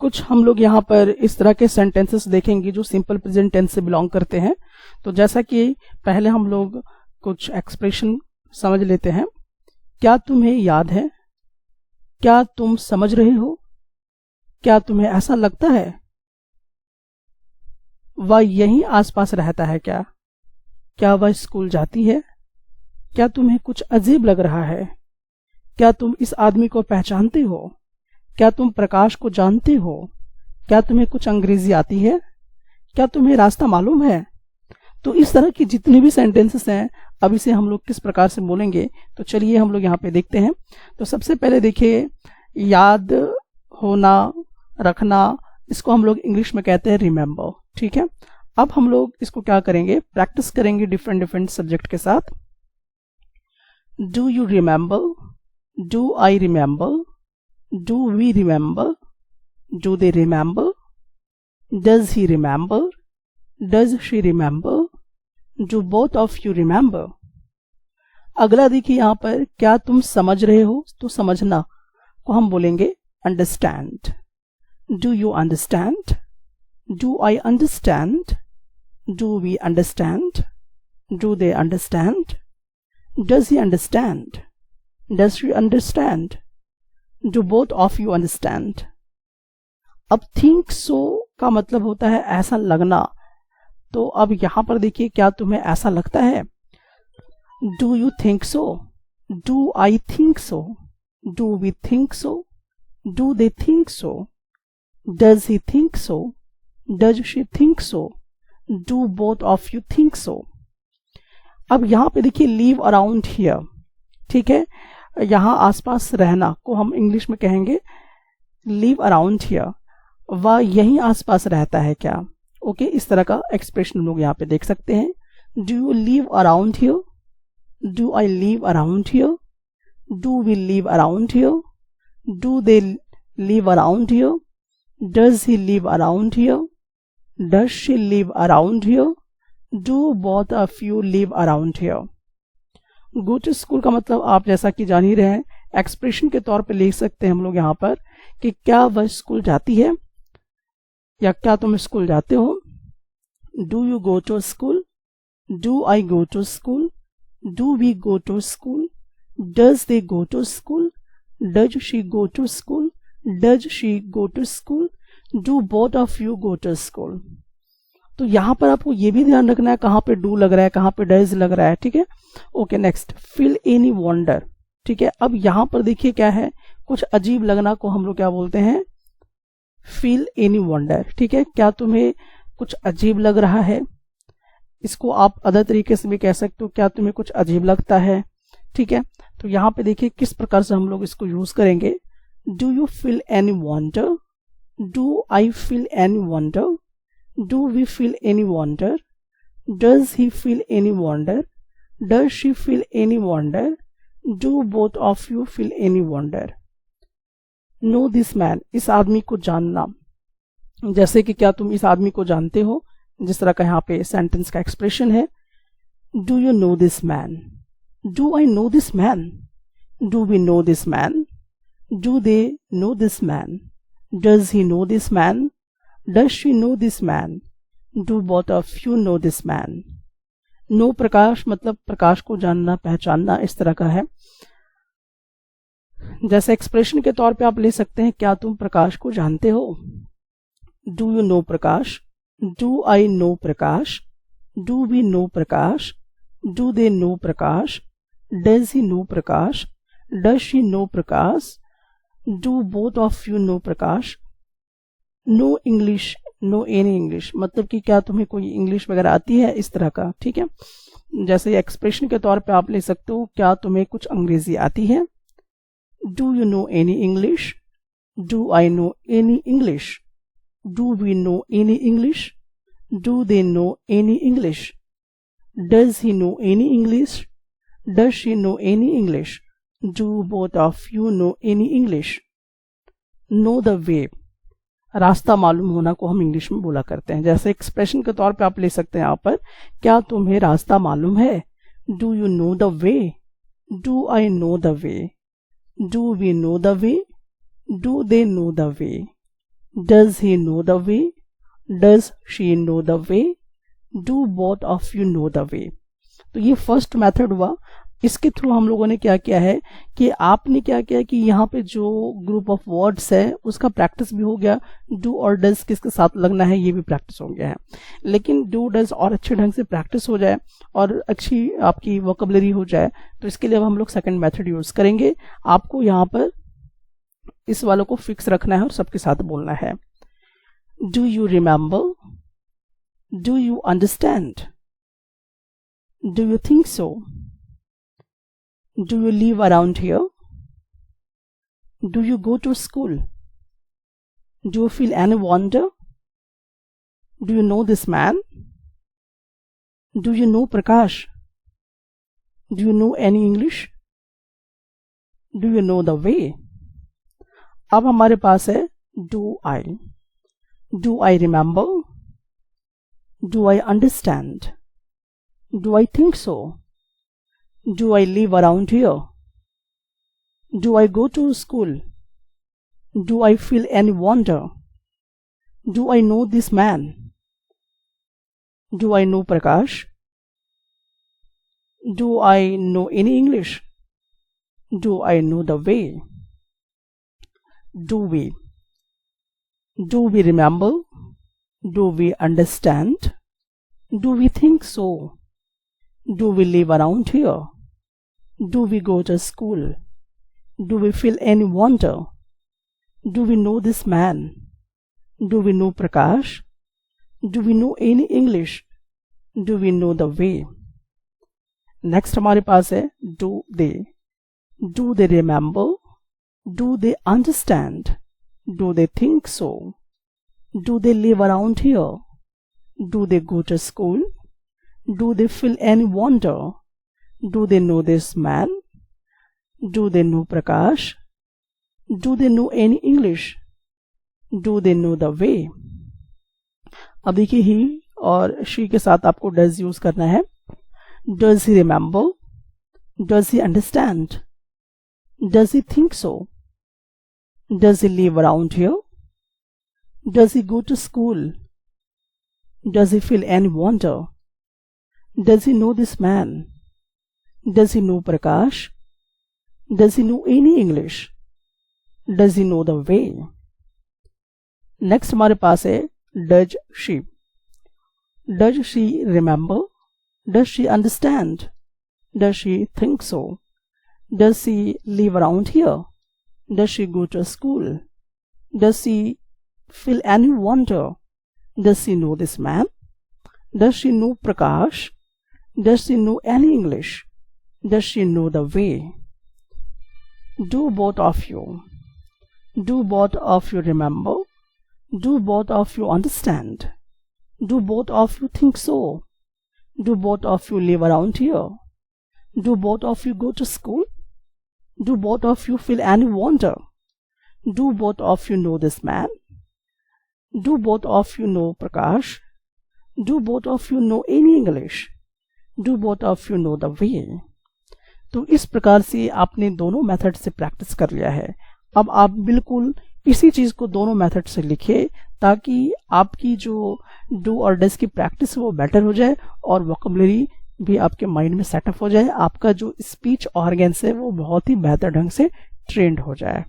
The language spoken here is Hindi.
कुछ हम लोग यहाँ पर इस तरह के सेंटेंसेस देखेंगे जो सिंपल प्रेजेंट टेंस से बिलोंग करते हैं। तो जैसा कि पहले हम लोग कुछ एक्सप्रेशन समझ लेते हैं। क्या तुम्हें याद है? क्या तुम समझ रहे हो? क्या तुम्हें ऐसा लगता है? वह यहीं आसपास रहता है क्या? क्या वह स्कूल जाती है? क्या तुम्हें कुछ अजीब लग रहा है? क्या तुम इस आदमी को पहचानते हो? क्या तुम प्रकाश को जानते हो? क्या तुम्हें कुछ अंग्रेजी आती है? क्या तुम्हें रास्ता मालूम है? तो इस तरह की जितने भी सेंटेंसेस हैं, अब इसे हम लोग किस प्रकार से बोलेंगे, तो चलिए हम लोग यहाँ पे देखते हैं। तो सबसे पहले देखिए, याद होना, रखना, इसको हम लोग इंग्लिश में कहते हैं रिमेंबर। ठीक है, अब हम लोग इसको क्या करेंगे, प्रैक्टिस करेंगे डिफरेंट डिफरेंट सब्जेक्ट के साथ। Do you remember? Do I remember? Do we remember? Do they remember? Does he remember? Does she remember? Do both of you remember? अगला देखिए यहाँ पर, क्या तुम समझ रहे हो? तो समझना को हम बोलेंगे understand. Do you understand? Do I understand? Do we understand? Do they understand? Does he understand? Does she understand? Do both of you understand? अब think so का मतलब होता है ऐसा लगना। तो अब यहां पर देखिए, क्या तुम्हें ऐसा लगता है? Do you think so? Do I think so? Do we think so? Do they think so? Does he think so? Does she think so? Do both of you think so? अब यहां पे देखिए, live around here, ठीक है, यहाँ आसपास रहना को हम इंग्लिश में कहेंगे लिव अराउंड हियर। वह यहीं आसपास रहता है क्या? ओके, इस तरह का एक्सप्रेशन हम लोग यहाँ पे देख सकते हैं। Do you live around here? Do I live around here? Do we live around here? Do they live around here? Does he live around here? Does she live around here? Do both of you live around here? Go to school का मतलब आप जैसा कि जान ही रहे हैं, एक्सप्रेशन के तौर पे लिख सकते हैं हम लोग यहाँ पर कि क्या वह स्कूल जाती है या क्या तुम स्कूल जाते हो। Do you go to school? Do I go to school? Do we go to school? Does they go to school? Does she go to school? Does she go to school? Do both of you go to school? तो यहाँ पर आपको ये भी ध्यान रखना है कहाँ पे डू लग रहा है, कहाँ पे डज लग रहा है। ठीक है, okay, next, feel any wonder. ठीक है, अब यहाँ पर देखिए क्या है, कुछ अजीब लगना को हम लोग क्या बोलते हैं, फील एनी वंडर। ठीक है, क्या तुम्हें कुछ अजीब लग रहा है? इसको आप अदर तरीके से भी कह सकते हो, क्या तुम्हें कुछ अजीब लगता है? ठीक है, तो यहाँ पे देखिए किस प्रकार से हम लोग इसको यूज करेंगे। Do you feel any wonder? Do I feel any wonder? Do we feel any wonder? Does he feel any wonder? Does she feel any wonder? Do both of you feel any wonder? Know this man. इस आदमी को जानना, जैसे कि क्या तुम इस आदमी को जानते हो, जिस तरह का यहाँ पे सेंटेंस का एक्सप्रेशन है। Do you know this man? Do I know this man? Do we know this man? Do they know this man? Does he know this man? Does she know this man? Do both of you know this man? Know प्रकाश मतलब प्रकाश को जानना, पहचानना, इस तरह का है। जैसे एक्सप्रेशन के तौर पे आप ले सकते हैं, क्या तुम प्रकाश को जानते हो? Do you know Prakash? Do I know Prakash? Do we know Prakash? Do they know Prakash? Does he know Prakash? Does she know Prakash? Do both of you know Prakash? No English, no any English मतलब कि क्या तुम्हें कोई इंग्लिश वगैरह आती है, इस तरह का। ठीक है, जैसे एक्सप्रेशन के तौर पे आप ले सकते हो, क्या तुम्हें कुछ अंग्रेजी आती है? Do you know any English? Do I know any English? Do we know any English? Do they know any English? Does he know any English? Does she know any English? Do both of you know any English? Know the way, रास्ता मालूम होना को हम इंग्लिश में बोला करते हैं। जैसे एक्सप्रेशन के तौर पे आप ले सकते हैं यहाँ पर, क्या तुम्हें रास्ता मालूम है? Do you know the way? Do I know the way? Do we know the way? Do they know the way? Does he know the way? Does she know the way? Do both of you know the way? तो ये फर्स्ट मेथड हुआ। इसके थ्रू हम लोगों ने क्या किया है कि आपने क्या किया कि यहाँ पे जो ग्रुप ऑफ वर्ड्स है उसका प्रैक्टिस भी हो गया, डू और डज किसके साथ लगना है ये भी प्रैक्टिस हो गया है। लेकिन डू डज और अच्छे ढंग से प्रैक्टिस हो जाए और अच्छी आपकी वोकैबुलरी हो जाए तो इसके लिए अब हम लोग सेकंड मेथड यूज करेंगे। आपको यहाँ पर इस वालों को फिक्स रखना है और सबके साथ बोलना है। Do you remember? Do you understand? Do you think so? Do you live around here? Do you go to school? Do you feel any wonder? Do you know this man? Do you know Prakash? Do you know any English? Do you know the way? अब हमारे पास है do I. Do I remember? Do I understand? Do I think so? Do I live around here? Do I go to school? Do I feel any wonder? Do I know this man? Do I know Prakash? Do I know any English? Do I know the way? Do we? Do we remember? Do we understand? Do we think so? Do we live around here? Do we go to school? Do we feel any wonder? Do we know this man? Do we know Prakash? Do we know any English? Do we know the way? Next हमारे पास है do they. Do they remember? Do they understand? Do they think so? Do they live around here? Do they go to school? Do they feel any wonder? Do they know this man? Do they know Prakash? Do they know any English? Do they know the way? अब देखिए ही और she के साथ आपको does यूज करना है। Does he remember? Does he understand? Does he think so? Does he live around here? Does he go to school? Does he feel any wonder? Does he know this man? Does he know Prakash? Does he know any English? Does he know the way? Next हमारे पास है does she. Does she remember? Does she understand? Does she think so? Does she live around here? Does she go to school? Does she feel any wonder? Does she know this man? Does she know Prakash? Does she know any English? Does she know the way? Do both of you. Do both of you remember? Do both of you understand? Do both of you think so? Do both of you live around here? Do both of you go to school? Do both of you feel any wonder? Do both of you know this man? Do both of you know Prakash? Do both of you know any English? Do both of you know the way? तो इस प्रकार से आपने दोनों मेथड से प्रैक्टिस कर लिया है। अब आप बिल्कुल इसी चीज को दोनों मेथड से लिखिए ताकि आपकी जो डू और डज की प्रैक्टिस वो बेटर हो जाए और वोकैबुलरी भी आपके माइंड में सेटअप हो जाए। आपका जो स्पीच ऑर्गन्स है वो बहुत ही बेहतर ढंग से ट्रेंड हो जाए।